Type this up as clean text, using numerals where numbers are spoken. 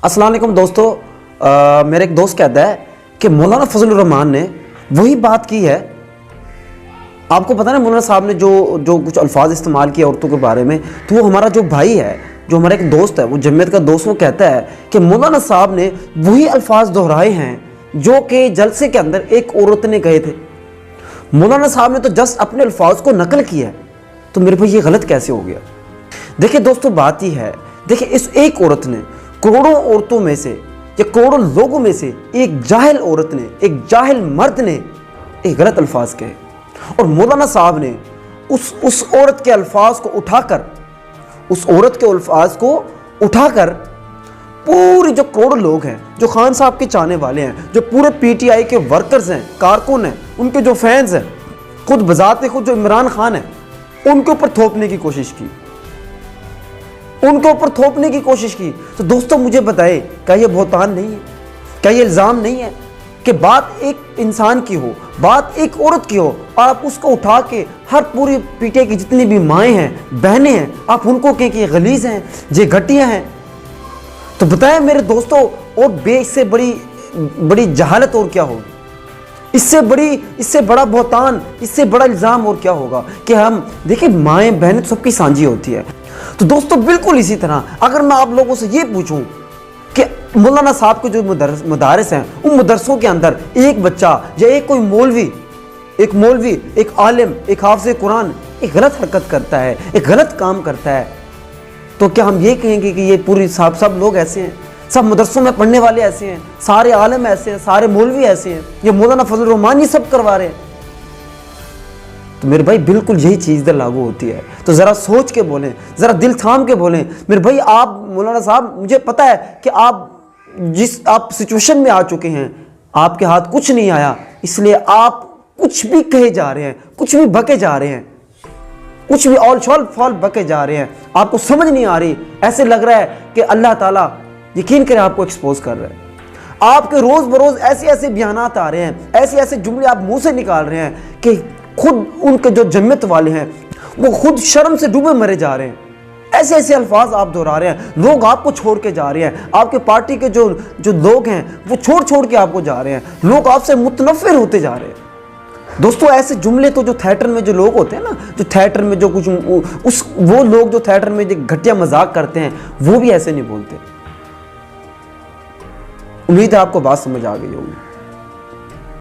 अस्सलाम वालेकुम दोस्तों, मेरा एक दोस्त कहता है कि मौलाना फजलुर रहमान ने वही बात की है। आपको पता है ना, मौलाना साहब ने जो कुछ अल्फाज इस्तेमाल किए औरतों के बारे में, तो वो हमारा जो भाई है, जो हमारा एक दोस्त है, वो जमीयत का दोस्त, वो कहता है कि मौलाना साहब ने वही अल्फाज दोहराए हैं जो कि जलसे के अंदर एक औरत ने कहे थे। मौलाना साहब ने तो जस्ट अपने अल्फाज को नकल किया है, तो मेरे भाई ये गलत कैसे हो गया? देखिए दोस्तों, बात ही है, देखिए इस एक औरत ने करोड़ों औरतों में से या करोड़ों लोगों में से एक जाहिल औरत ने, एक जाहिल मर्द ने एक गलत अल्फाज कहे, और मौलाना साहब ने उस औरत के अल्फाज को उठाकर, उस औरत के अल्फाज को उठाकर पूरी जो करोड़ों लोग हैं, जो खान साहब के चाहने वाले हैं, जो पूरे पीटीआई के वर्कर्स हैं, कारकुन हैं, उनके जो फैंस हैं, खुद बजाते खुद जो इमरान खान है, उनके ऊपर थोपने की कोशिश की, उनके ऊपर थोपने की कोशिश की। तो दोस्तों मुझे बताए, क्या ये बहुतान नहीं है? क्या ये इल्ज़ाम नहीं है कि बात एक इंसान की हो, बात एक औरत की हो, और आप उसको उठा के हर पूरी पीटीआई की जितनी भी माएँ हैं, बहनें हैं, आप उनको कहें कि ये गलीज़ हैं, ये घटिया हैं? तो बताएं मेरे दोस्तों, और इससे बड़ी जहालत और क्या होगी? इससे बड़ा बहुतान, इससे बड़ा इल्ज़ाम और क्या होगा कि हम देखिए, माएँ बहनें तो सबकी सांझी होती है। तो दोस्तों बिल्कुल इसी तरह अगर मैं आप लोगों से ये पूछूं कि मौलाना साहब के जो मदारस हैं, उन मदरसों के अंदर एक बच्चा या एक कोई मौलवी, एक आलिम, एक हाफ़िज़ कुरान एक गलत हरकत करता है, एक गलत काम करता है, तो क्या हम ये कहेंगे कि ये पूरी सब लोग ऐसे हैं, सब मदरसों में पढ़ने वाले ऐसे हैं, सारे आलिम ऐसे हैं, सारे मौलवी ऐसे हैं, ये मौलाना फजलुर रहमान ये सब करवा रहे हैं? तो मेरे भाई बिल्कुल यही चीज़ इधर लागू होती है। तो ज़रा सोच के बोलें, ज़रा दिल थाम के बोलें। मेरे भाई आप मौलाना साहब, मुझे पता है कि आप सिचुएशन में आ चुके हैं, आपके हाथ कुछ नहीं आया, इसलिए आप कुछ भी कहे जा रहे हैं, कुछ भी बके जा रहे हैं, कुछ भी ऑल शॉल फॉल बके जा रहे हैं, आपको समझ नहीं आ रही। ऐसे लग रहा है कि अल्लाह ताला यकीन करें आपको एक्सपोज कर रहा है। आपके रोज़ बरोज़ ऐसे बयानात आ रहे हैं, ऐसे जुमले आप मुंह से निकाल रहे हैं कि खुद उनके जो जमीयत वाले हैं वो खुद शर्म से डूबे मरे जा रहे हैं। ऐसे अल्फाज आप दोहरा रहे हैं, लोग आपको छोड़ के जा रहे हैं, आपके पार्टी के जो लोग हैं वो छोड़ के आपको जा रहे हैं, लोग आपसे मुतनफ़िर होते जा रहे हैं। दोस्तों ऐसे जुमले तो जो थिएटर में जो लोग होते हैं ना, जो थिएटर में जो कुछ वो लोग जो थिएटर में जो घटिया मजाक करते हैं, वो भी ऐसे नहीं बोलते। उम्मीद है आपको बात समझ आ गई होगी।